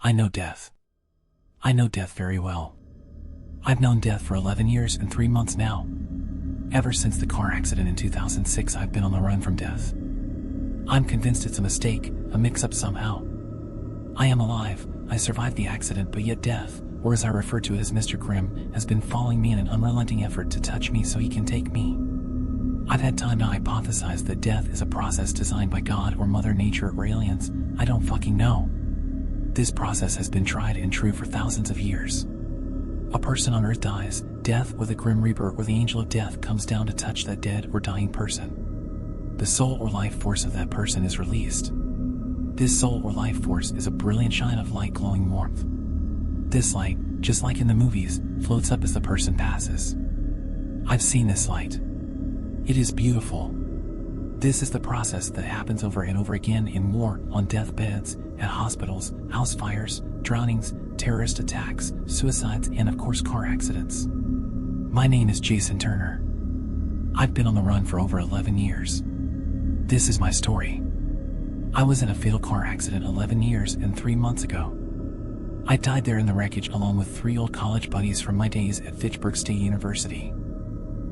I know death. I know death very well. I've known death for 11 years and 3 months now. Ever since the car accident in 2006, I've been on the run from death. I'm convinced it's a mistake, a mix-up somehow. I am alive, I survived the accident, but yet death, or as I refer to it as Mr. Grimm, has been following me in an unrelenting effort to touch me so he can take me. I've had time to hypothesize that death is a process designed by God or Mother Nature or aliens. I don't fucking know. This process has been tried and true for thousands of years. A person on Earth dies, death or the Grim Reaper or the Angel of Death comes down to touch that dead or dying person. The soul or life force of that person is released. This soul or life force is a brilliant shine of light glowing warmth. This light, just like in the movies, floats up as the person passes. I've seen this light. It is beautiful. This is the process that happens over and over again in war, on deathbeds, at hospitals, house fires, drownings, terrorist attacks, suicides, and of course car accidents. My name is Jason Turner. I've been on the run for over 11 years. This is my story. I was in a fatal car accident 11 years and 3 months ago. I died there in the wreckage along with 3 old college buddies from my days at Fitchburg State University.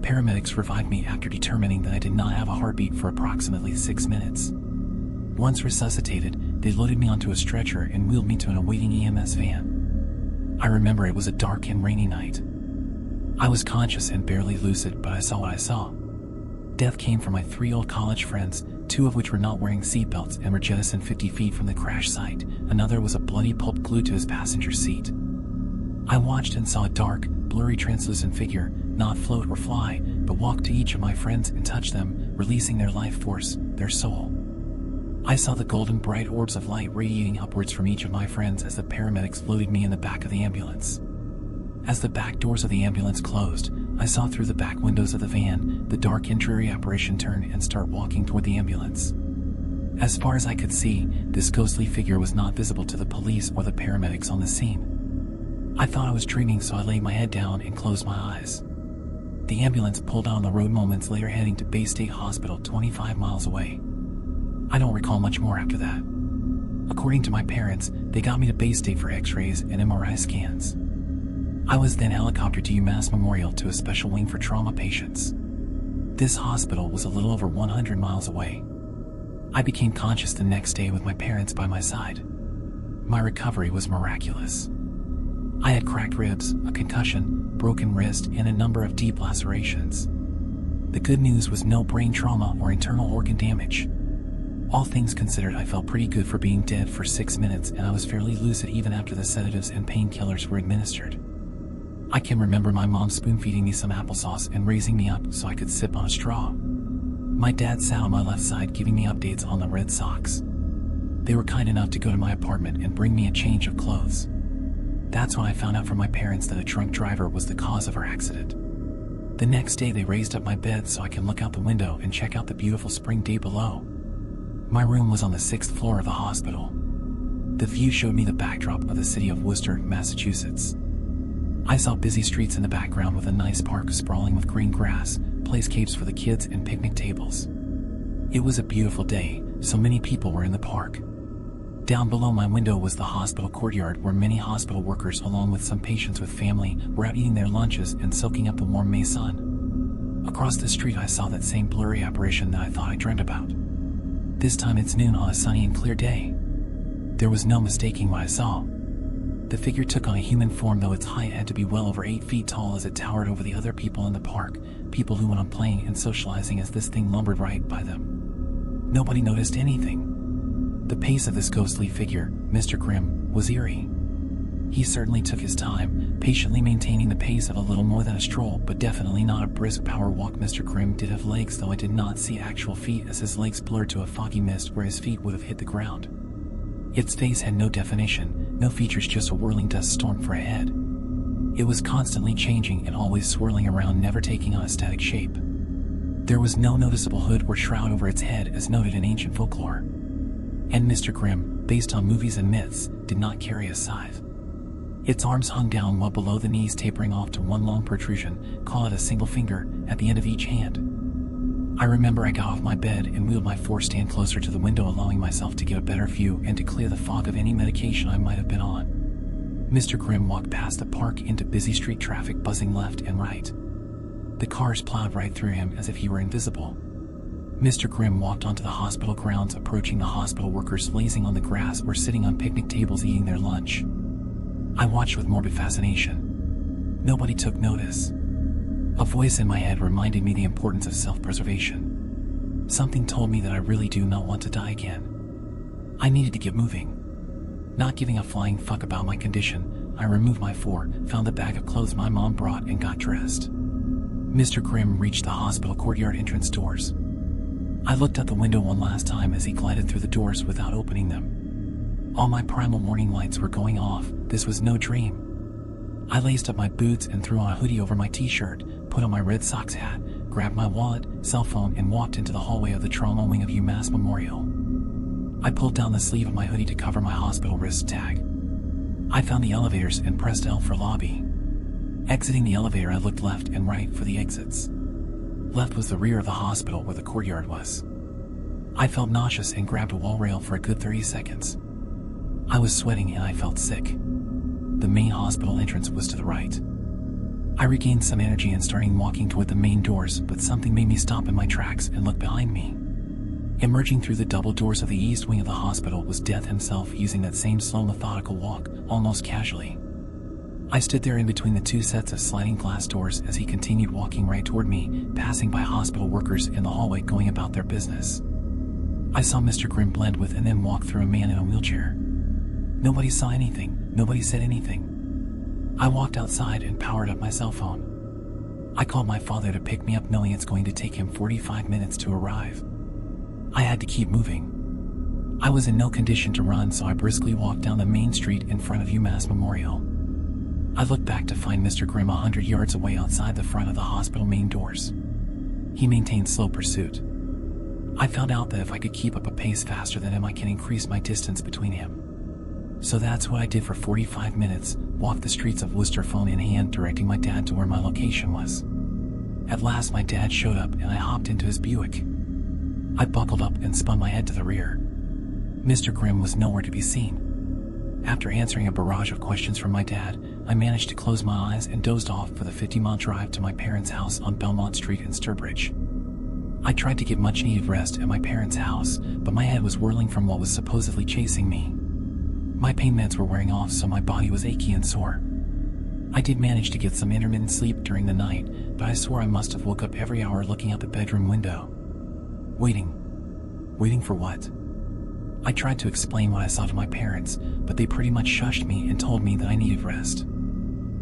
Paramedics revived me after determining that I did not have a heartbeat for approximately 6 minutes. Once resuscitated, they loaded me onto a stretcher and wheeled me to an awaiting EMS van. I remember it was a dark and rainy night. I was conscious and barely lucid, but I saw what I saw. Death came for my 3 old college friends, 2 of which were not wearing seatbelts and were jettisoned 50 feet from the crash site. Another was a bloody pulp glued to his passenger seat. I watched and saw a dark, blurry, translucent figure not float or fly, but walk to each of my friends and touch them, releasing their life force, their soul. I saw the golden bright orbs of light radiating upwards from each of my friends as the paramedics loaded me in the back of the ambulance. As the back doors of the ambulance closed, I saw through the back windows of the van the dark and dreary apparition turn and start walking toward the ambulance. As far as I could see, this ghostly figure was not visible to the police or the paramedics on the scene. I thought I was dreaming, so I laid my head down and closed my eyes. The ambulance pulled out on the road moments later, heading to Bay State Hospital 25 miles away. I don't recall much more after that. According to my parents, they got me to Bay State for x-rays and MRI scans. I was then helicoptered to UMass Memorial to a special wing for trauma patients. This hospital was a little over 100 miles away. I became conscious the next day with my parents by my side. My recovery was miraculous. I had cracked ribs, a concussion, broken wrist, and a number of deep lacerations. The good news was no brain trauma or internal organ damage. All things considered, I felt pretty good for being dead for 6 minutes, and I was fairly lucid even after the sedatives and painkillers were administered. I can remember my mom spoon-feeding me some applesauce and raising me up so I could sip on a straw. My dad sat on my left side giving me updates on the Red Sox. They were kind enough to go to my apartment and bring me a change of clothes. That's when I found out from my parents that a drunk driver was the cause of our accident. The next day they raised up my bed so I can look out the window and check out the beautiful spring day below. My room was on the 6th floor of the hospital. The view showed me the backdrop of the city of Worcester, Massachusetts. I saw busy streets in the background with a nice park sprawling with green grass, playscapes for the kids, and picnic tables. It was a beautiful day, so many people were in the park. Down below my window was the hospital courtyard where many hospital workers, along with some patients with family, were out eating their lunches and soaking up the warm May sun. Across the street I saw that same blurry apparition that I thought I dreamt about. This time it's noon on a sunny and clear day. There was no mistaking what I saw. The figure took on a human form, though its height had to be well over 8 feet tall as it towered over the other people in the park, people who went on playing and socializing as this thing lumbered right by them. Nobody noticed anything. The pace of this ghostly figure, Mr. Grimm, was eerie. He certainly took his time, patiently maintaining the pace of a little more than a stroll, but definitely not a brisk power walk. Mr. Grimm did have legs, though I did not see actual feet as his legs blurred to a foggy mist where his feet would have hit the ground. Its face had no definition, no features, just a whirling dust storm for a head. It was constantly changing and always swirling around, never taking on a static shape. There was no noticeable hood or shroud over its head as noted in ancient folklore. And Mr. Grimm, based on movies and myths, did not carry a scythe. Its arms hung down well below the knees, tapering off to one long protrusion, call it a single finger, at the end of each hand. I remember I got off my bed and wheeled my four-stand closer to the window, allowing myself to get a better view and to clear the fog of any medication I might have been on. Mr. Grimm walked past the park into busy street traffic buzzing left and right. The cars plowed right through him as if he were invisible. Mr. Grimm walked onto the hospital grounds, approaching the hospital workers lazing on the grass or sitting on picnic tables eating their lunch. I watched with morbid fascination. Nobody took notice. A voice in my head reminded me the importance of self-preservation. Something told me that I really do not want to die again. I needed to get moving. Not giving a flying fuck about my condition, I removed my found the bag of clothes my mom brought and got dressed. Mr. Grimm reached the hospital courtyard entrance doors. I looked out the window one last time as he glided through the doors without opening them. All my primal warning lights were going off. This was no dream. I laced up my boots and threw on a hoodie over my t-shirt, put on my Red Sox hat, grabbed my wallet, cell phone, and walked into the hallway of the trauma wing of UMass Memorial. I pulled down the sleeve of my hoodie to cover my hospital wrist tag. I found the elevators and pressed L for lobby. Exiting the elevator, I looked left and right for the exits. Left was the rear of the hospital where the courtyard was. I felt nauseous and grabbed a wall rail for a good 30 seconds. I was sweating and I felt sick. The main hospital entrance was to the right. I regained some energy and started walking toward the main doors, but something made me stop in my tracks and look behind me. Emerging through the double doors of the east wing of the hospital was Death himself, using that same slow, methodical walk, almost casually. I stood there in between the two sets of sliding glass doors as he continued walking right toward me, passing by hospital workers in the hallway going about their business. I saw Mr. Grimm blend with and then walk through a man in a wheelchair. Nobody saw anything. Nobody said anything. I walked outside and powered up my cell phone. I called my father to pick me up, knowing it's going to take him 45 minutes to arrive. I had to keep moving. I was in no condition to run, so I briskly walked down the main street in front of UMass Memorial. I looked back to find Mr. Grimm 100 yards away outside the front of the hospital main doors. He maintained slow pursuit. I found out that if I could keep up a pace faster than him, I can increase my distance between him. So that's what I did for 45 minutes, walked the streets of Worcester, phone in hand, directing my dad to where my location was. At last my dad showed up and I hopped into his Buick. I buckled up and spun my head to the rear. Mr. Grimm was nowhere to be seen. After answering a barrage of questions from my dad, I managed to close my eyes and dozed off for the 50-mile drive to my parents' house on Belmont Street in Sturbridge. I tried to get much-needed rest at my parents' house, but my head was whirling from what was supposedly chasing me. My pain meds were wearing off, so my body was achy and sore. I did manage to get some intermittent sleep during the night, but I swore I must have woke up every hour looking out the bedroom window. Waiting for what? I tried to explain what I saw to my parents, but they pretty much shushed me and told me that I needed rest.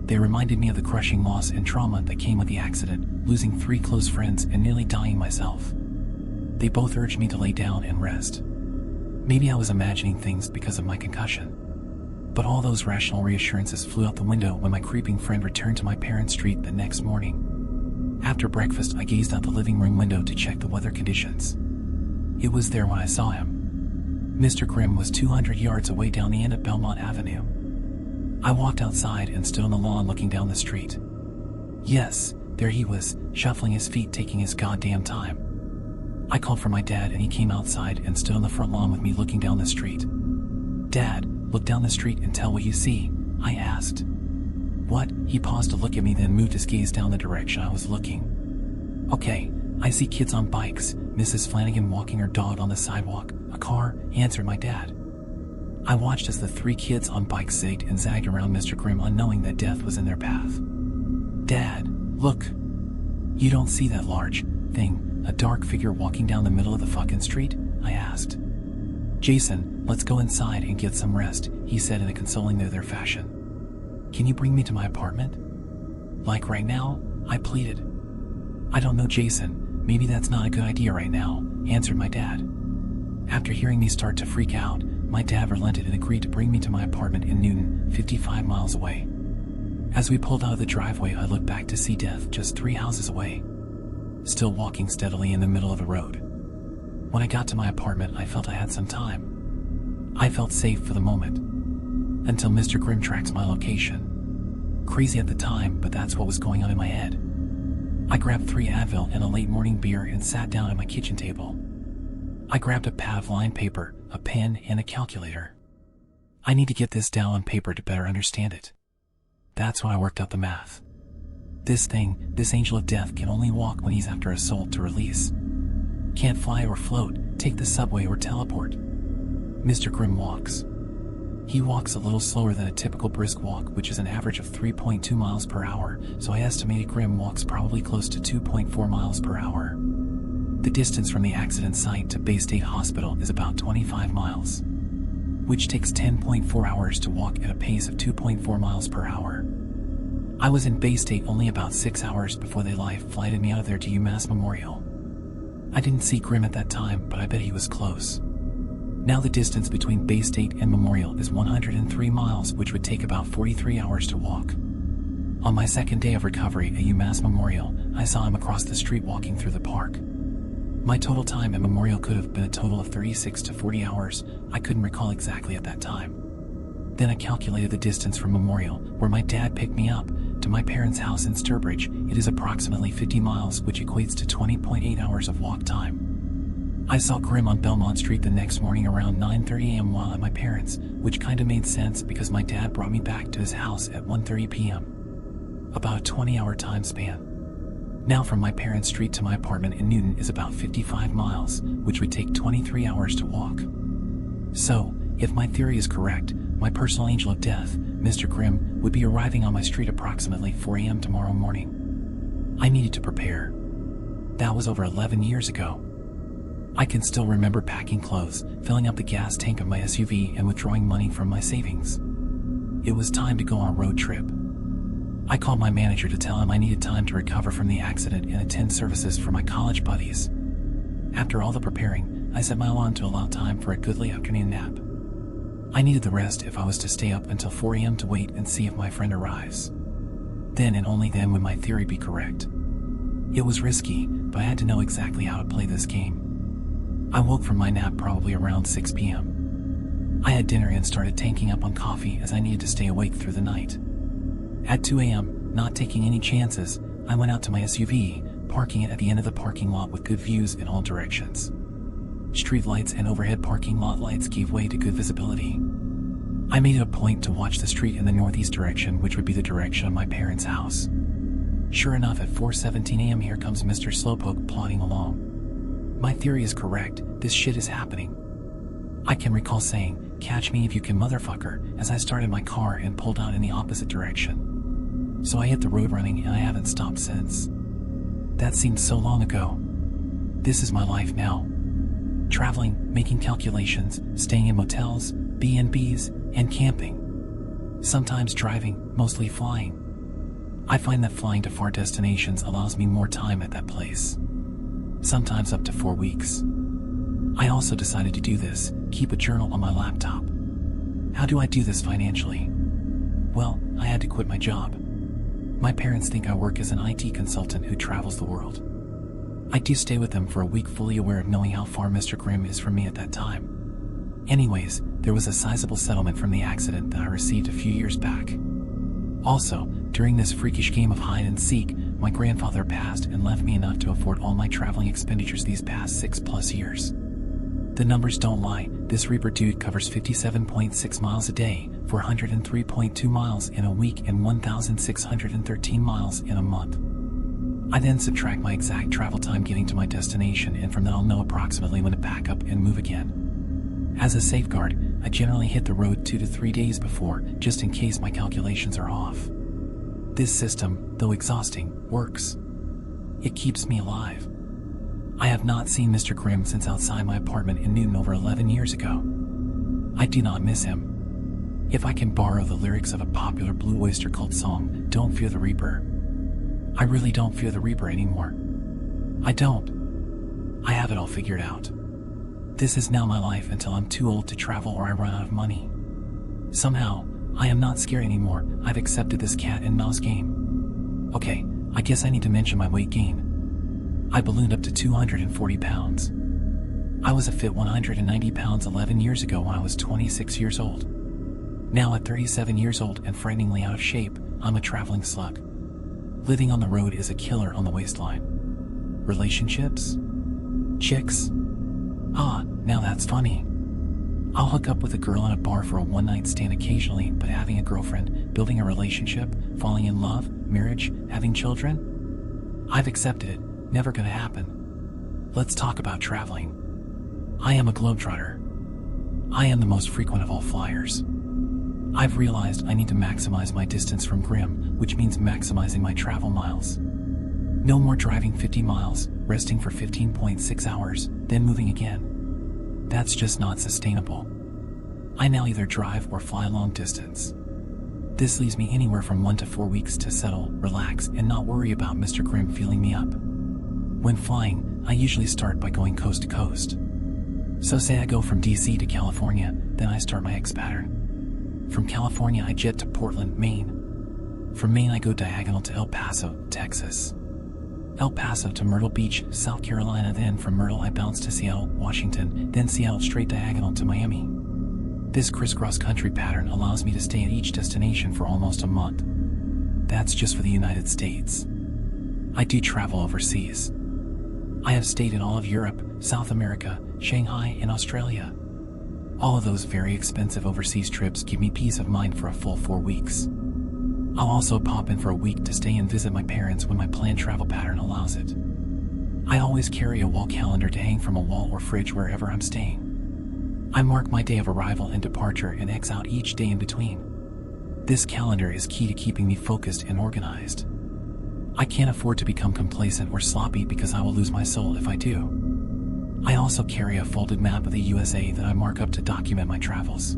They reminded me of the crushing loss and trauma that came with the accident, losing 3 close friends and nearly dying myself. They both urged me to lay down and rest. Maybe I was imagining things because of my concussion. But all those rational reassurances flew out the window when my creeping friend returned to my parents' street the next morning. After breakfast, I gazed out the living room window to check the weather conditions. It was there when I saw him. Mr. Grimm was 200 yards away down the end of Belmont Avenue. I walked outside and stood on the lawn looking down the street. Yes, there he was, shuffling his feet, taking his goddamn time. I called for my dad and he came outside and stood on the front lawn with me looking down the street. "Dad, look down the street and tell what you see," I asked. "What?" He paused to look at me, then moved his gaze down the direction I was looking. "Okay, I see kids on bikes, Mrs. Flanagan walking her dog on the sidewalk, a car," answered my dad. I watched as the 3 kids on bikes zigged and zagged around Mr. Grimm, unknowing that death was in their path. "Dad, look. You don't see that large thing, a dark figure walking down the middle of the fucking street?" I asked. "Jason, let's go inside and get some rest," he said in a consoling their fashion. "Can you bring me to my apartment?" "Like right now?" I pleaded. "I don't know, Jason. Maybe that's not a good idea right now," answered my dad. After hearing me start to freak out, my dad relented and agreed to bring me to my apartment in Newton, 55 miles away. As we pulled out of the driveway, I looked back to see Death just 3 houses away, still walking steadily in the middle of the road. When I got to my apartment, I felt I had some time. I felt safe for the moment, until Mr. Grimm tracked my location. Crazy at the time, but that's what was going on in my head. I grabbed 3 Advil and a late morning beer and sat down at my kitchen table. I grabbed a pad of lined paper, a pen, and a calculator. I need to get this down on paper to better understand it. That's when I worked out the math. This angel of death, can only walk when he's after a soul to release. Can't fly or float, take the subway or teleport. Mr. Grimm walks. He walks a little slower than a typical brisk walk, which is an average of 3.2 miles per hour, so I estimated Grimm walks probably close to 2.4 miles per hour. The distance from the accident site to Bay State Hospital is about 25 miles, which takes 10.4 hours to walk at a pace of 2.4 miles per hour. I was in Bay State only about 6 hours before they live flighted me out of there to UMass Memorial. I didn't see Grimm at that time, but I bet he was close. Now the distance between Bay State and Memorial is 103 miles, which would take about 43 hours to walk. On my second day of recovery at UMass Memorial, I saw him across the street walking through the park. My total time at Memorial could have been a total of 36 to 40 hours. I couldn't recall exactly at that time. Then I calculated the distance from Memorial, where my dad picked me up, to my parents' house in Sturbridge. It is approximately 50 miles, which equates to 20.8 hours of walk time. I saw Grimm on Belmont Street the next morning around 9:30 a.m. while at my parents', which kinda made sense because my dad brought me back to his house at 1:30 p.m. About a 20-hour time span. Now from my parents' street to my apartment in Newton is about 55 miles, which would take 23 hours to walk. So, if my theory is correct, my personal angel of death, Mr. Grimm, would be arriving on my street approximately 4 a.m. tomorrow morning. I needed to prepare. That was over 11 years ago. I can still remember packing clothes, filling up the gas tank of my SUV, and withdrawing money from my savings. It was time to go on a road trip. I called my manager to tell him I needed time to recover from the accident and attend services for my college buddies. After all the preparing, I set my alarm to allow time for a goodly afternoon nap. I needed the rest if I was to stay up until 4 a.m. to wait and see if my friend arrives. Then and only then would my theory be correct. It was risky, but I had to know exactly how to play this game. I woke from my nap probably around 6 p.m. I had dinner and started tanking up on coffee as I needed to stay awake through the night. At 2 a.m., not taking any chances, I went out to my SUV, parking it at the end of the parking lot with good views in all directions. Street lights and overhead parking lot lights gave way to good visibility. I made it a point to watch the street in the northeast direction, which would be the direction of my parents' house. Sure enough, at 4:17 a.m. here comes Mr. Slowpoke plodding along. My theory is correct, this shit is happening. I can recall saying, "Catch me if you can, motherfucker," as I started my car and pulled out in the opposite direction. So I hit the road running and I haven't stopped since. That seemed so long ago. This is my life now. Traveling, making calculations, staying in motels, B&Bs, and camping. Sometimes driving, mostly flying. I find that flying to far destinations allows me more time at that place. Sometimes up to 4 weeks. I also decided to do this, keep a journal on my laptop. How do I do this financially? Well, I had to quit my job. My parents think I work as an IT consultant who travels the world. I do stay with them for a week, fully aware of knowing how far Mr. Grimm is from me at that time. Anyways, there was a sizable settlement from the accident that I received a few years back. Also, during this freakish game of hide and seek, my grandfather passed and left me enough to afford all my traveling expenditures these past 6+ years. The numbers don't lie, this Reaper dude covers 57.6 miles a day, 403.2 miles in a week, and 1,613 miles in a month. I then subtract my exact travel time getting to my destination, and from that I'll know approximately when to pack up and move again. As a safeguard, I generally hit the road 2 to 3 days before, just in case my calculations are off. This system, though exhausting, works. It keeps me alive. I have not seen Mr. Grimm since outside my apartment in Newton over 11 years ago. I do not miss him. If I can borrow the lyrics of a popular Blue Oyster Cult song, "Don't Fear the Reaper," I really don't fear the Reaper anymore. I don't. I have it all figured out. This is now my life until I'm too old to travel or I run out of money. Somehow, I am not scared anymore. I've accepted this cat and mouse game. Okay, I guess I need to mention my weight gain. I ballooned up to 240 pounds. I was a fit 190 pounds 11 years ago when I was 26 years old. Now at 37 years old and frighteningly out of shape, I'm a traveling slug. Living on the road is a killer on the waistline. Relationships? Chicks? Ah, now that's funny. I'll hook up with a girl in a bar for a one-night stand occasionally, but having a girlfriend, building a relationship, falling in love, marriage, having children? I've accepted it. Never gonna happen. Let's talk about traveling. I am a globetrotter. I am the most frequent of all flyers. I've realized I need to maximize my distance from Grim, which means maximizing my travel miles. No more driving 50 miles, resting for 15.6 hours, then moving again. That's just not sustainable. I now either drive or fly long distance. This leaves me anywhere from 1 to 4 weeks to settle, relax, and not worry about Mr. Grim feeling me up. When flying, I usually start by going coast to coast. So say I go from DC to California, then I start my X pattern. From California, I jet to Portland, Maine. From Maine, I go diagonal to El Paso, Texas. El Paso to Myrtle Beach, South Carolina, then from Myrtle I bounce to Seattle, Washington, then Seattle straight diagonal to Miami. This crisscross country pattern allows me to stay at each destination for almost a month. That's just for the United States. I do travel overseas. I have stayed in all of Europe, South America, Shanghai, and Australia. All of those very expensive overseas trips give me peace of mind for a full 4 weeks. I'll also pop in for a week to stay and visit my parents when my planned travel pattern allows it. I always carry a wall calendar to hang from a wall or fridge wherever I'm staying. I mark my day of arrival and departure and X out each day in between. This calendar is key to keeping me focused and organized. I can't afford to become complacent or sloppy because I will lose my soul if I do. I also carry a folded map of the USA that I mark up to document my travels.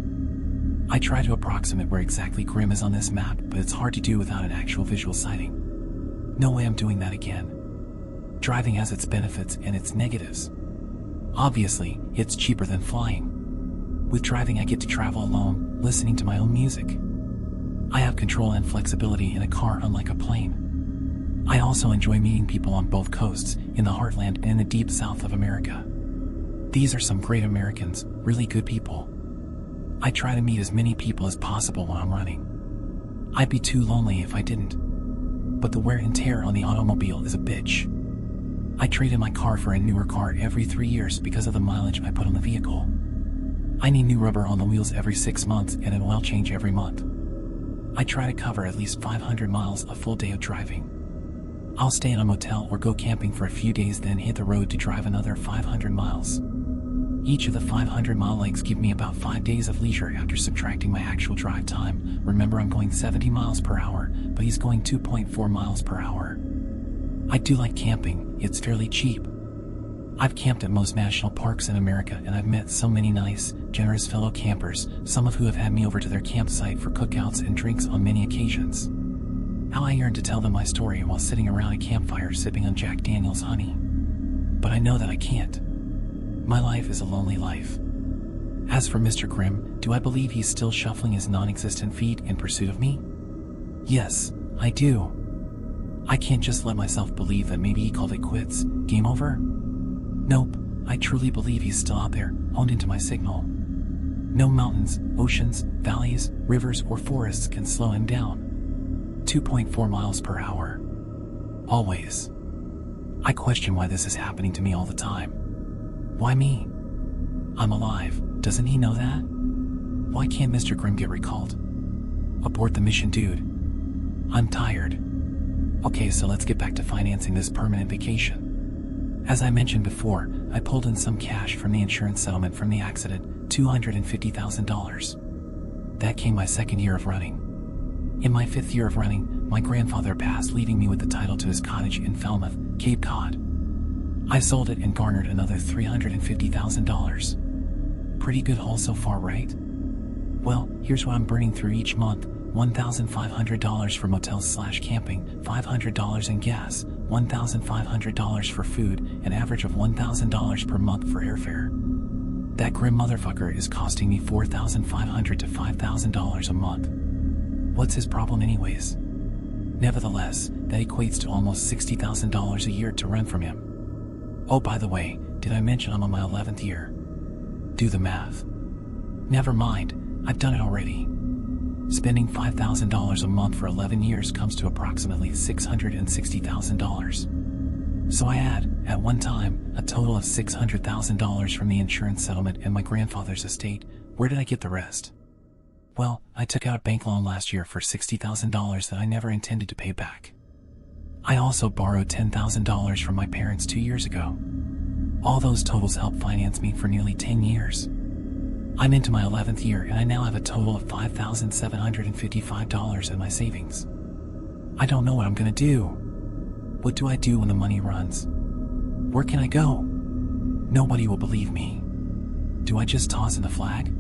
I try to approximate where exactly Grim is on this map, but it's hard to do without an actual visual sighting. No way I'm doing that again. Driving has its benefits and its negatives. Obviously, it's cheaper than flying. With driving, I get to travel alone, listening to my own music. I have control and flexibility in a car, unlike a plane. I also enjoy meeting people on both coasts, in the heartland and in the deep south of America. These are some great Americans, really good people. I try to meet as many people as possible when I'm running. I'd be too lonely if I didn't. But the wear and tear on the automobile is a bitch. I trade in my car for a newer car every 3 years because of the mileage I put on the vehicle. I need new rubber on the wheels every 6 months and an oil change every month. I try to cover at least 500 miles a full day of driving. I'll stay in a motel or go camping for a few days, then hit the road to drive another 500 miles. Each of the 500-mile legs give me about 5 days of leisure after subtracting my actual drive time. Remember, I'm going 70 miles per hour, but he's going 2.4 miles per hour. I do like camping. It's fairly cheap. I've camped at most national parks in America, and I've met so many nice, generous fellow campers, some of who have had me over to their campsite for cookouts and drinks on many occasions. How I yearn to tell them my story while sitting around a campfire sipping on Jack Daniel's honey. But I know that I can't. My life is a lonely life. As for Mr. Grim, do I believe he's still shuffling his non-existent feet in pursuit of me? Yes, I do. I can't just let myself believe that maybe he called it quits, game over. Nope, I truly believe he's still out there, honed into my signal. No mountains, oceans, valleys, rivers, or forests can slow him down. 2.4 miles per hour. Always. I question why this is happening to me all the time. Why me? I'm alive, doesn't he know that? Why can't Mr. Grim get recalled? Abort the mission, dude. I'm tired. Okay, so let's get back to financing this permanent vacation. As I mentioned before, I pulled in some cash from the insurance settlement from the accident, $250,000. That came my 2nd year of running. In my 5th year of running, my grandfather passed, leaving me with the title to his cottage in Falmouth, Cape Cod. I sold it and garnered another $350,000. Pretty good haul so far, right? Well, here's what I'm burning through each month. $1,500 for motels/camping, $500 in gas, $1,500 for food, an average of $1,000 per month for airfare. That grim motherfucker is costing me $4,500 to $5,000 a month. What's his problem anyways? Nevertheless, that equates to almost $60,000 a year to rent from him. Oh, by the way, did I mention I'm on my 11th year? Do the math. Never mind, I've done it already. Spending $5,000 a month for 11 years comes to approximately $660,000. So I had, at one time, a total of $600,000 from the insurance settlement and my grandfather's estate. Where did I get the rest? Well, I took out a bank loan last year for $60,000 that I never intended to pay back. I also borrowed $10,000 from my parents 2 years ago. All those totals helped finance me for nearly 10 years. I'm into my 11th year and I now have a total of $5,755 in my savings. I don't know what I'm gonna do. What do I do when the money runs? Where can I go? Nobody will believe me. Do I just toss in the flag?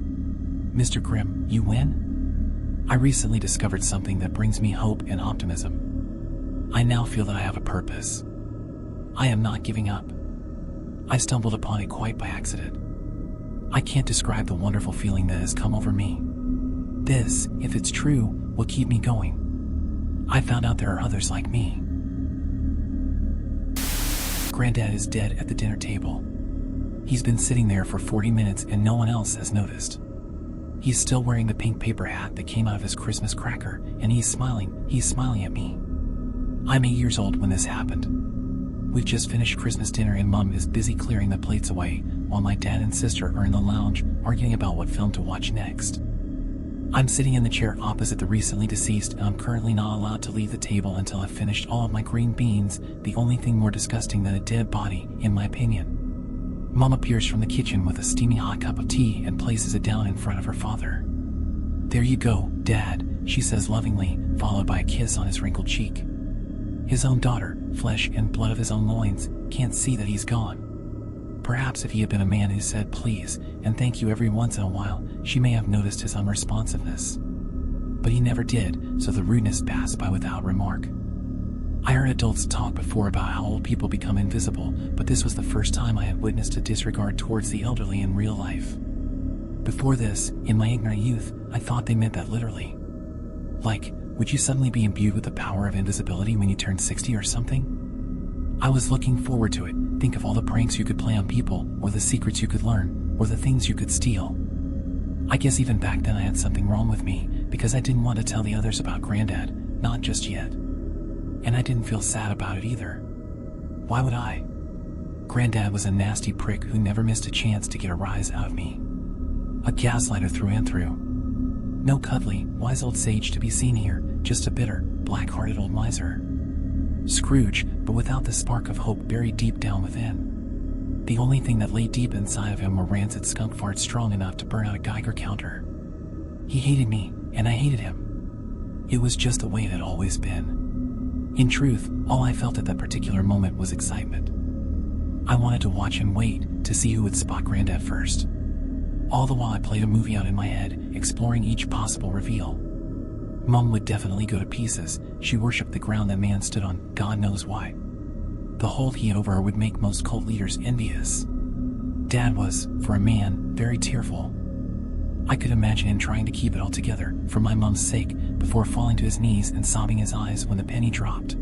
Mr. Grimm, you win? I recently discovered something that brings me hope and optimism. I now feel that I have a purpose. I am not giving up. I stumbled upon it quite by accident. I can't describe the wonderful feeling that has come over me. This, if it's true, will keep me going. I found out there are others like me. Granddad is dead at the dinner table. He's been sitting there for 40 minutes and no one else has noticed. He's still wearing the pink paper hat that came out of his Christmas cracker, and he's smiling at me. I'm 8 years old when this happened. We've just finished Christmas dinner and Mom is busy clearing the plates away, while my dad and sister are in the lounge arguing about what film to watch next. I'm sitting in the chair opposite the recently deceased and I'm currently not allowed to leave the table until I've finished all of my green beans, the only thing more disgusting than a dead body, in my opinion. Mom appears from the kitchen with a steaming hot cup of tea and places it down in front of her father. "There you go, Dad," she says lovingly, followed by a kiss on his wrinkled cheek. His own daughter, flesh and blood of his own loins, can't see that he's gone. Perhaps if he had been a man who said please and thank you every once in a while, she may have noticed his unresponsiveness. But he never did, so the rudeness passed by without remark. I heard adults talk before about how old people become invisible, but this was the first time I had witnessed a disregard towards the elderly in real life. Before this, in my ignorant youth, I thought they meant that literally. Like, would you suddenly be imbued with the power of invisibility when you turn 60 or something? I was looking forward to it. Think of all the pranks you could play on people, or the secrets you could learn, or the things you could steal. I guess even back then I had something wrong with me, because I didn't want to tell the others about Granddad, not just yet. And I didn't feel sad about it either. Why would I? Granddad was a nasty prick who never missed a chance to get a rise out of me. A gaslighter through and through. No cuddly, wise old sage to be seen here, just a bitter, black-hearted old miser. Scrooge, but without the spark of hope buried deep down within. The only thing that lay deep inside of him were rancid skunk farts strong enough to burn out a Geiger counter. He hated me, and I hated him. It was just the way it had always been. In truth, all I felt at that particular moment was excitement. I wanted to watch and wait to see who would spot Granddad first. All the while I played a movie out in my head, exploring each possible reveal. Mom would definitely go to pieces. She worshipped the ground that man stood on, God knows why. The hold he had over her would make most cult leaders envious. Dad was, for a man, very tearful. I could imagine him trying to keep it all together, for my mom's sake, before falling to his knees and sobbing his eyes when the penny dropped.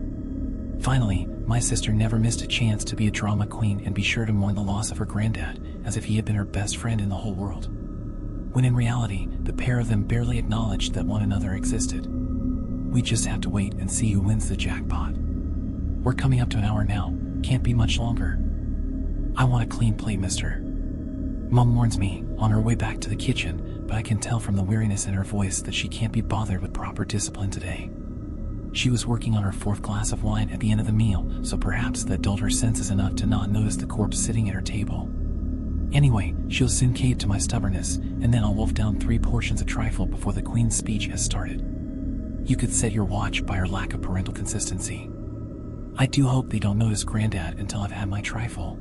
Finally, my sister never missed a chance to be a drama queen and be sure to mourn the loss of her granddad, as if he had been her best friend in the whole world. When in reality, the pair of them barely acknowledged that one another existed. We just have to wait and see who wins the jackpot. We're coming up to an hour now, can't be much longer. I want a clean plate, mister. Mom warns me, on her way back to the kitchen, but I can tell from the weariness in her voice that she can't be bothered with proper discipline today. She was working on her 4th glass of wine at the end of the meal, so perhaps that dulled her senses enough to not notice the corpse sitting at her table. Anyway, she'll soon cave to my stubbornness, and then I'll wolf down 3 portions of trifle before the Queen's speech has started. You could set your watch by her lack of parental consistency. I do hope they don't notice Granddad until I've had my trifle.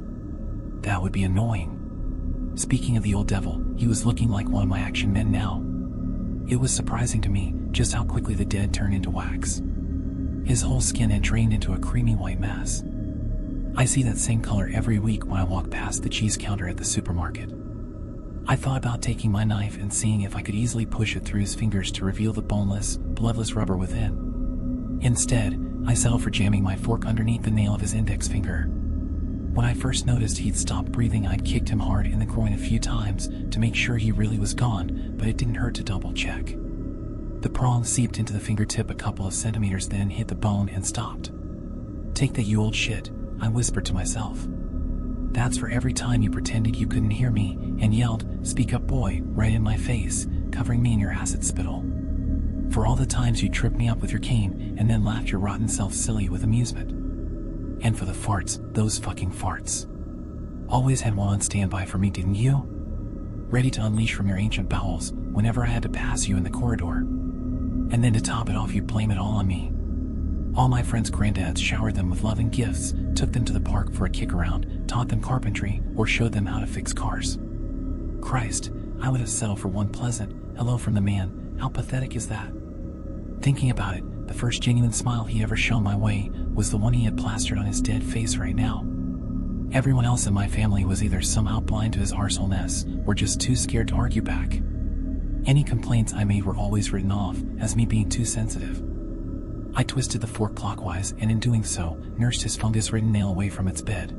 That would be annoying. Speaking of the old devil, he was looking like one of my action men now. It was surprising to me just how quickly the dead turned into wax. His whole skin had drained into a creamy white mass. I see that same color every week when I walk past the cheese counter at the supermarket. I thought about taking my knife and seeing if I could easily push it through his fingers to reveal the boneless, bloodless rubber within. Instead, I settled for jamming my fork underneath the nail of his index finger. When I first noticed he'd stopped breathing, I'd kicked him hard in the groin a few times to make sure he really was gone, but it didn't hurt to double check. The prong seeped into the fingertip a couple of centimeters, then hit the bone and stopped. "Take that, you old shit," I whispered to myself. "That's for every time you pretended you couldn't hear me and yelled, 'Speak up, boy,' right in my face, covering me in your acid spittle. For all the times you tripped me up with your cane and then laughed your rotten self silly with amusement. And for the farts, those fucking farts. Always had one on standby for me, didn't you? Ready to unleash from your ancient bowels whenever I had to pass you in the corridor. And then to top it off, you blame it all on me. All my friends' granddads showered them with loving gifts, took them to the park for a kick around, taught them carpentry, or showed them how to fix cars. Christ, I would have settled for one pleasant hello from the man. How pathetic is that?" Thinking about it, the first genuine smile he ever shown my way was the one he had plastered on his dead face right now. Everyone else in my family was either somehow blind to his arseholeness or just too scared to argue back. Any complaints I made were always written off as me being too sensitive. I twisted the fork clockwise and in doing so, nursed his fungus-ridden nail away from its bed.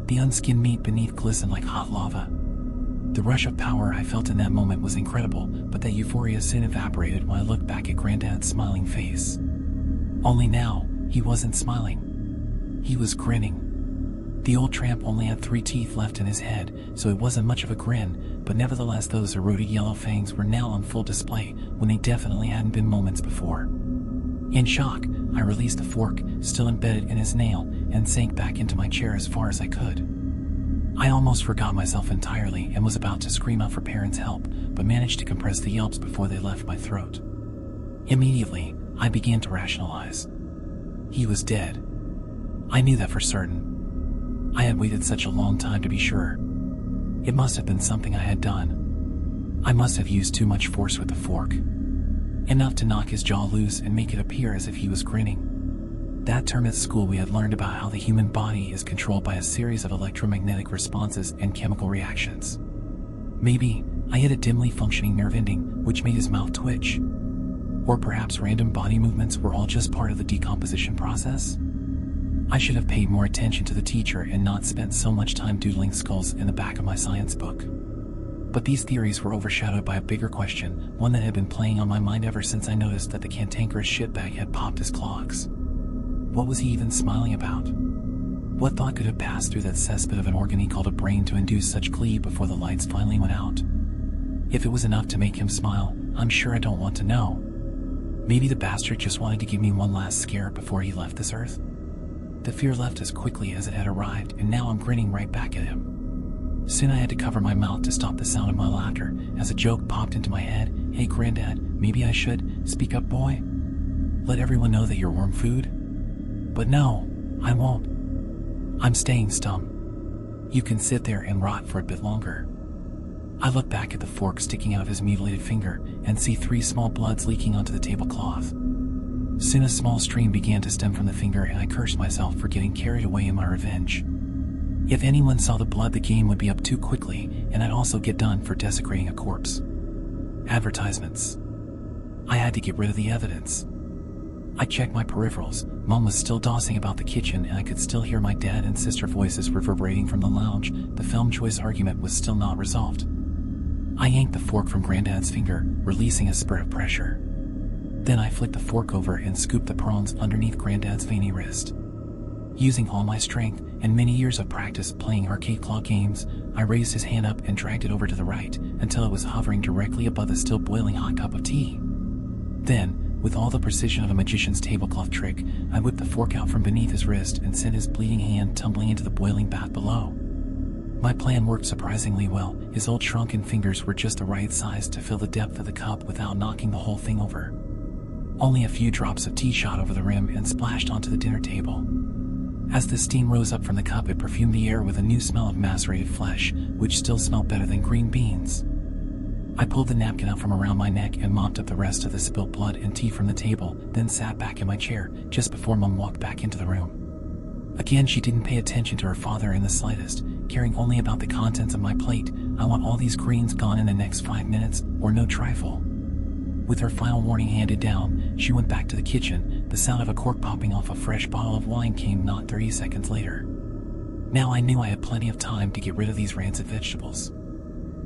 The unskinned meat beneath glistened like hot lava. The rush of power I felt in that moment was incredible, but that euphoria soon evaporated when I looked back at Granddad's smiling face. Only now, he wasn't smiling. He was grinning. The old tramp only had 3 teeth left in his head, so it wasn't much of a grin, but nevertheless those eroded yellow fangs were now on full display when they definitely hadn't been moments before. In shock, I released the fork, still embedded in his nail, and sank back into my chair as far as I could. I almost forgot myself entirely and was about to scream out for parents' help, but managed to compress the yelps before they left my throat. Immediately, I began to rationalize. He was dead. I knew that for certain. I had waited such a long time to be sure. It must have been something I had done. I must have used too much force with the fork. Enough to knock his jaw loose and make it appear as if he was grinning. That term at school we had learned about how the human body is controlled by a series of electromagnetic responses and chemical reactions. Maybe I hit a dimly functioning nerve ending which made his mouth twitch. Or perhaps random body movements were all just part of the decomposition process? I should have paid more attention to the teacher and not spent so much time doodling skulls in the back of my science book. But these theories were overshadowed by a bigger question, one that had been playing on my mind ever since I noticed that the cantankerous shitbag had popped his clogs. What was he even smiling about? What thought could have passed through that cesspit of an organ he called a brain to induce such glee before the lights finally went out? If it was enough to make him smile, I'm sure I don't want to know. Maybe the bastard just wanted to give me one last scare before he left this earth? The fear left as quickly as it had arrived, and now I'm grinning right back at him. Soon I had to cover my mouth to stop the sound of my laughter as a joke popped into my head. "Hey, Granddad, maybe I should speak up, boy? Let everyone know that you're worm food?" But no, I won't. I'm staying stum. You can sit there and rot for a bit longer. I look back at the fork sticking out of his mutilated finger and see 3 small bloods leaking onto the tablecloth. Soon a small stream began to stem from the finger and I cursed myself for getting carried away in my revenge. If anyone saw the blood, the game would be up too quickly and I'd also get done for desecrating a corpse. Advertisements. I had to get rid of the evidence. I checked my peripherals. Mom was still dossing about the kitchen and I could still hear my dad and sister voices reverberating from the lounge. The film choice argument was still not resolved. I yanked the fork from Granddad's finger, releasing a spurt of pressure. Then I flicked the fork over and scooped the prawns underneath Granddad's veiny wrist. Using all my strength and many years of practice playing arcade claw games, I raised his hand up and dragged it over to the right until it was hovering directly above the still boiling hot cup of tea. Then, with all the precision of a magician's tablecloth trick, I whipped the fork out from beneath his wrist and sent his bleeding hand tumbling into the boiling bath below. My plan worked surprisingly well. His old shrunken fingers were just the right size to fill the depth of the cup without knocking the whole thing over. Only a few drops of tea shot over the rim and splashed onto the dinner table. As the steam rose up from the cup, it perfumed the air with a new smell of macerated flesh, which still smelled better than green beans. I pulled the napkin out from around my neck and mopped up the rest of the spilt blood and tea from the table, then sat back in my chair just before Mom walked back into the room. Again, she didn't pay attention to her father in the slightest, caring only about the contents of my plate. I want all these greens gone in the next 5 minutes, or no trifle. With her final warning handed down, she went back to the kitchen. The sound of a cork popping off a fresh bottle of wine came not 30 seconds later. Now I knew I had plenty of time to get rid of these rancid vegetables.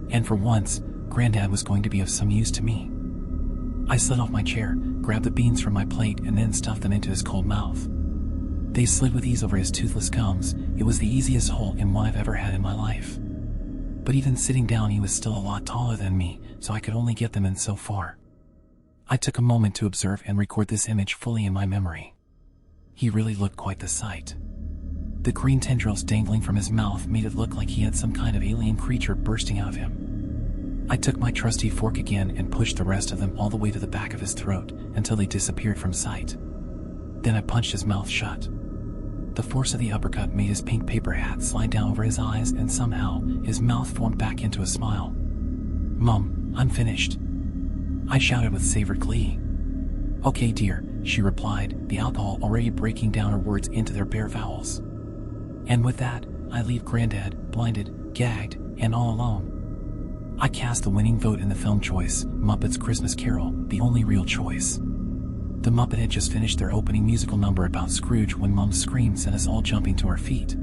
And for once, Granddad was going to be of some use to me. I slid off my chair, grabbed the beans from my plate, and then stuffed them into his cold mouth. They slid with ease over his toothless gums. It was the easiest hole in one I've ever had in my life. But even sitting down, he was still a lot taller than me, so I could only get them in so far. I took a moment to observe and record this image fully in my memory. He really looked quite the sight. The green tendrils dangling from his mouth made it look like he had some kind of alien creature bursting out of him. I took my trusty fork again and pushed the rest of them all the way to the back of his throat until they disappeared from sight. Then I punched his mouth shut. The force of the uppercut made his pink paper hat slide down over his eyes, and somehow his mouth formed back into a smile. "Mom, I'm finished," I shouted with savored glee. "Okay, dear," she replied, the alcohol already breaking down her words into their bare vowels. And with that, I leave Granddad, blinded, gagged, and all alone. I cast the winning vote in the film choice, Muppets Christmas Carol, the only real choice. The Muppet had just finished their opening musical number about Scrooge when Mom's scream sent us all jumping to our feet.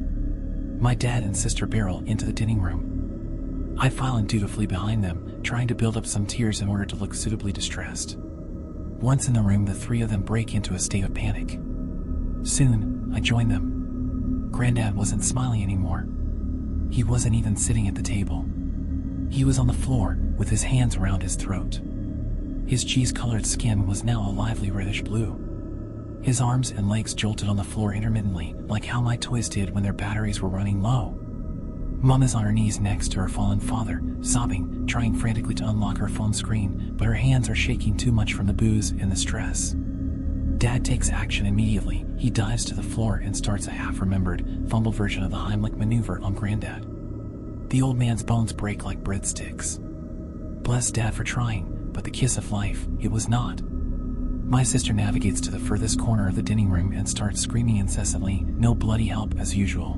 My dad and sister barrel into the dining room. I file dutifully behind them, trying to build up some tears in order to look suitably distressed. Once in the room, the three of them break into a state of panic. Soon, I join them. Granddad wasn't smiling anymore. He wasn't even sitting at the table. He was on the floor, with his hands around his throat. His cheese-colored skin was now a lively reddish blue. His arms and legs jolted on the floor intermittently, like how my toys did when their batteries were running low. Mom is on her knees next to her fallen father, sobbing, trying frantically to unlock her phone screen, but her hands are shaking too much from the booze and the stress. Dad takes action immediately. He dives to the floor and starts a half-remembered, fumbled version of the Heimlich maneuver on Granddad. The old man's bones break like breadsticks. Bless Dad for trying, but the kiss of life, it was not. My sister navigates to the furthest corner of the dining room and starts screaming incessantly, no bloody help as usual.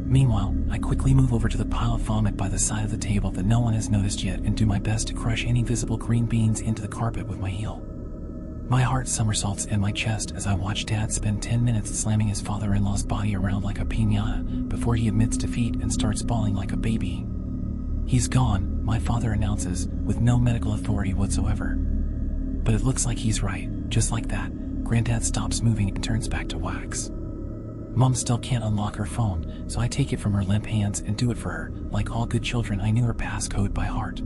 Meanwhile, I quickly move over to the pile of vomit by the side of the table that no one has noticed yet and do my best to crush any visible green beans into the carpet with my heel. My heart somersaults in my chest as I watch Dad spend 10 minutes slamming his father-in-law's body around like a piñata before he admits defeat and starts bawling like a baby. "He's gone," my father announces, with no medical authority whatsoever. But it looks like he's right. Just like that, Granddad stops moving and turns back to wax. Mom still can't unlock her phone, so I take it from her limp hands and do it for her. Like all good children, I knew her passcode by heart.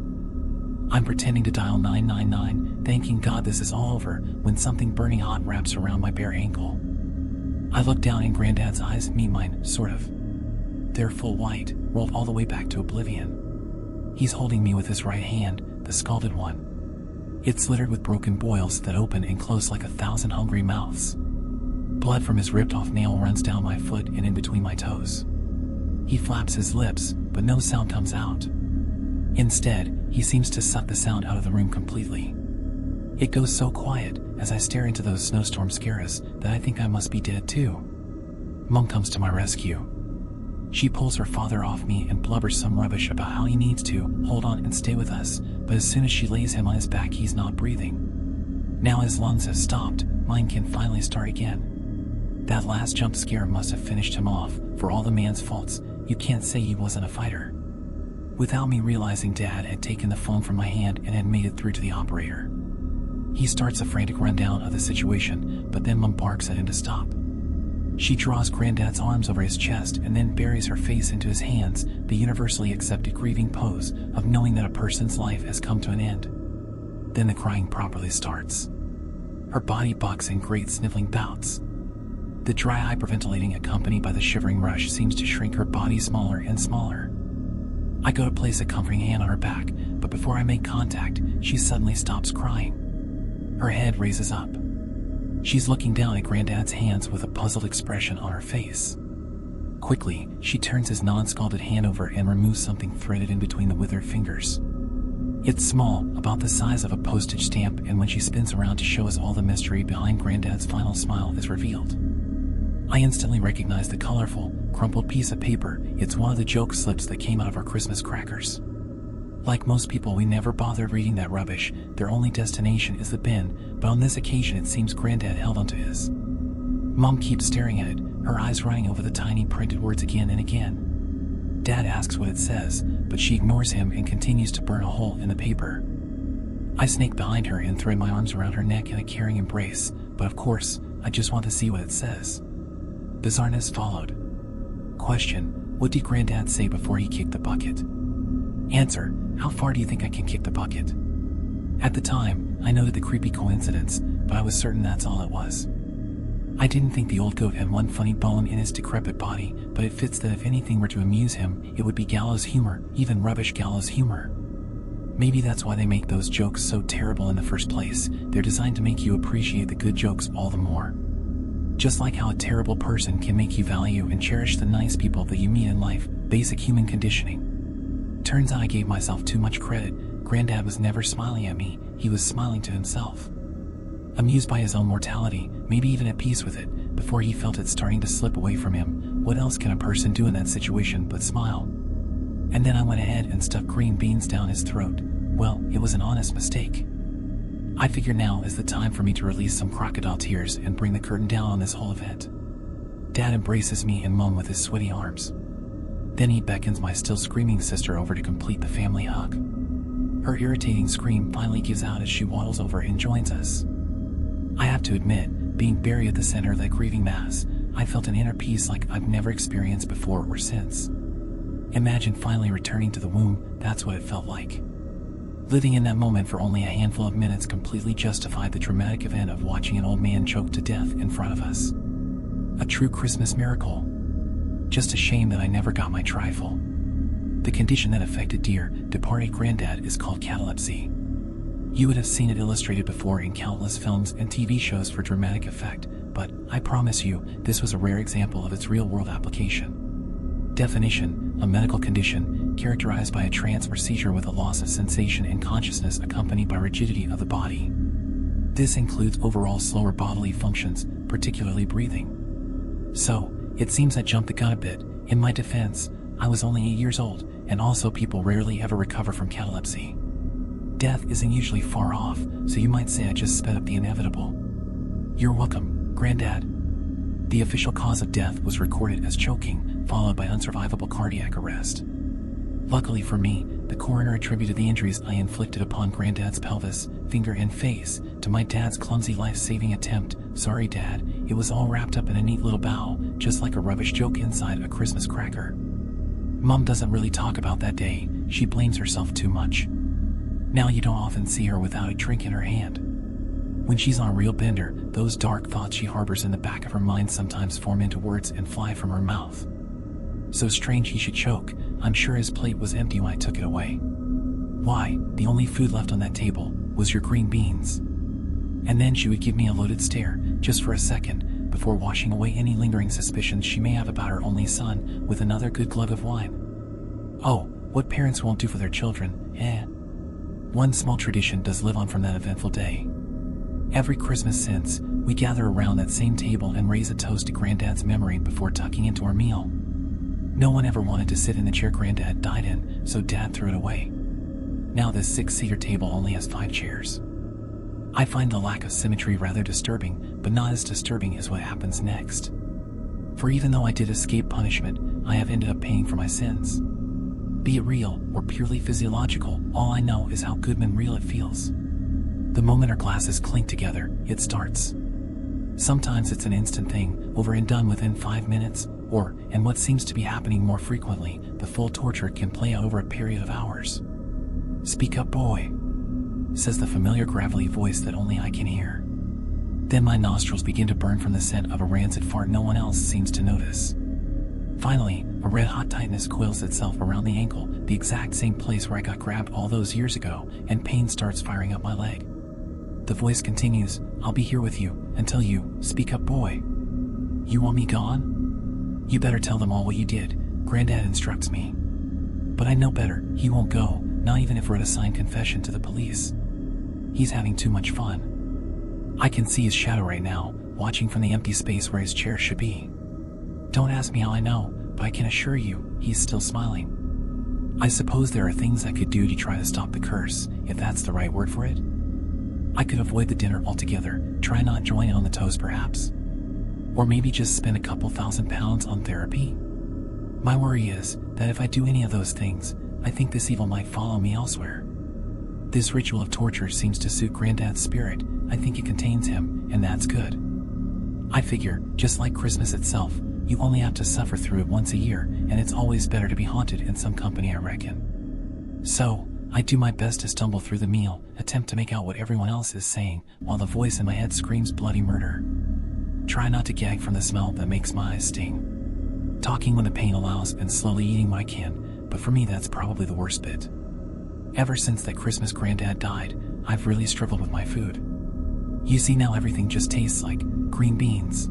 I'm pretending to dial 999, thanking God this is all over, when something burning hot wraps around my bare ankle. I look down and Granddad's eyes meet mine, sort of. They're full white, rolled all the way back to oblivion. He's holding me with his right hand, the scalded one. It's littered with broken boils that open and close like 1,000 hungry mouths. Blood from his ripped-off nail runs down my foot and in between my toes. He flaps his lips, but no sound comes out. Instead, he seems to suck the sound out of the room completely. It goes so quiet as I stare into those snowstorm scares that I think I must be dead too. Mom comes to my rescue. She pulls her father off me and blubbers some rubbish about how he needs to hold on and stay with us, but as soon as she lays him on his back, he's not breathing. Now his lungs have stopped, mine can finally start again. That last jump scare must have finished him off. For all the man's faults, you can't say he wasn't a fighter. Without me realizing, Dad had taken the phone from my hand and had made it through to the operator. He starts a frantic rundown of the situation, but then Mom barks at him to stop. She draws Granddad's arms over his chest and then buries her face into his hands, the universally accepted grieving pose of knowing that a person's life has come to an end. Then the crying properly starts. Her body bucks in great sniffling bouts. The dry hyperventilating accompanied by the shivering rush seems to shrink her body smaller and smaller. I go to place a comforting hand on her back, but before I make contact, she suddenly stops crying. Her head raises up. She's looking down at Granddad's hands with a puzzled expression on her face. Quickly, she turns his non-scalded hand over and removes something threaded in between the withered fingers. It's small, about the size of a postage stamp, and when she spins around to show us all, the mystery behind Granddad's final smile is revealed. I instantly recognize the colorful, crumpled piece of paper. It's one of the joke slips that came out of our Christmas crackers. Like most people, we never bothered reading that rubbish. Their only destination is the bin, but on this occasion it seems Granddad held onto his. Mom keeps staring at it, her eyes running over the tiny printed words again and again. Dad asks what it says, but she ignores him and continues to burn a hole in the paper. I snake behind her and thread my arms around her neck in a caring embrace, but of course, I just want to see what it says. Bizarreness followed. Question: what did Granddad say before he kicked the bucket? Answer: how far do you think I can kick the bucket? At the time, I noted the creepy coincidence, but I was certain that's all it was. I didn't think the old goat had one funny bone in his decrepit body, but it fits that if anything were to amuse him, it would be gallows humor, even rubbish gallows humor. Maybe that's why they make those jokes so terrible in the first place. They're designed to make you appreciate the good jokes all the more. Just like how a terrible person can make you value and cherish the nice people that you meet in life, basic human conditioning. Turns out I gave myself too much credit. Granddad was never smiling at me, he was smiling to himself. Amused by his own mortality, maybe even at peace with it, before he felt it starting to slip away from him. What else can a person do in that situation but smile? And then I went ahead and stuffed green beans down his throat. Well, it was an honest mistake. I figure now is the time for me to release some crocodile tears and bring the curtain down on this whole event. Dad embraces me and Mom with his sweaty arms. Then he beckons my still screaming sister over to complete the family hug. Her irritating scream finally gives out as she waddles over and joins us. I have to admit, being buried at the center of that grieving mass, I felt an inner peace like I've never experienced before or since. Imagine finally returning to the womb, that's what it felt like. Living in that moment for only a handful of minutes completely justified the dramatic event of watching an old man choke to death in front of us. A true Christmas miracle. Just a shame that I never got my trifle. The condition that affected dear, departed Granddad is called catalepsy. You would have seen it illustrated before in countless films and TV shows for dramatic effect, but I promise you, this was a rare example of its real-world application. Definition: a medical condition characterized by a trance or seizure with a loss of sensation and consciousness accompanied by rigidity of the body. This includes overall slower bodily functions, particularly breathing. So, it seems I jumped the gun a bit. In my defense, I was only 8 years old, and also people rarely ever recover from catalepsy. Death isn't usually far off, so you might say I just sped up the inevitable. You're welcome, Granddad. The official cause of death was recorded as choking, followed by unsurvivable cardiac arrest. Luckily for me, the coroner attributed the injuries I inflicted upon Granddad's pelvis, finger, and face to my dad's clumsy life-saving attempt. Sorry, Dad, it was all wrapped up in a neat little bow, just like a rubbish joke inside a Christmas cracker. Mom doesn't really talk about that day, she blames herself too much. Now you don't often see her without a drink in her hand. When she's on a real bender, those dark thoughts she harbors in the back of her mind sometimes form into words and fly from her mouth. So strange he should choke. I'm sure his plate was empty when I took it away. Why, the only food left on that table was your green beans. And then she would give me a loaded stare, just for a second, before washing away any lingering suspicions she may have about her only son with another good glug of wine. Oh, what parents won't do for their children, eh? One small tradition does live on from that eventful day. Every Christmas since, we gather around that same table and raise a toast to Granddad's memory before tucking into our meal. No one ever wanted to sit in the chair Granddad died in, so Dad threw it away. Now this 6-seater table only has 5 chairs. I find the lack of symmetry rather disturbing, but not as disturbing as what happens next. For even though I did escape punishment, I have ended up paying for my sins. Be it real or purely physiological, all I know is how good and real it feels. The moment our glasses clink together, it starts. Sometimes it's an instant thing, over and done within 5 minutes, or, and what seems to be happening more frequently, the full torture can play out over a period of hours. "Speak up, boy," says the familiar gravelly voice that only I can hear. Then my nostrils begin to burn from the scent of a rancid fart no one else seems to notice. Finally, a red-hot tightness coils itself around the ankle, the exact same place where I got grabbed all those years ago, and pain starts firing up my leg. The voice continues, "I'll be here with you, until you, speak up, boy. You want me gone? You better tell them all what you did," Granddad instructs me. But I know better, he won't go, not even if we're at a signed confession to the police. He's having too much fun. I can see his shadow right now, watching from the empty space where his chair should be. Don't ask me how I know, but I can assure you, he's still smiling. I suppose there are things I could do to try to stop the curse, if that's the right word for it. I could avoid the dinner altogether, try not joining on the toast perhaps. Or maybe just spend a couple £1,000 on therapy. My worry is that if I do any of those things, I think this evil might follow me elsewhere. This ritual of torture seems to suit Granddad's spirit. I think it contains him, and that's good. I figure, just like Christmas itself, you only have to suffer through it once a year, and it's always better to be haunted in some company, I reckon. So, I do my best to stumble through the meal, attempt to make out what everyone else is saying, while the voice in my head screams bloody murder. Try not to gag from the smell that makes my eyes sting. Talking when the pain allows, and slowly eating what I can, but for me that's probably the worst bit. Ever since that Christmas Granddad died, I've really struggled with my food. You see, now everything just tastes like green beans.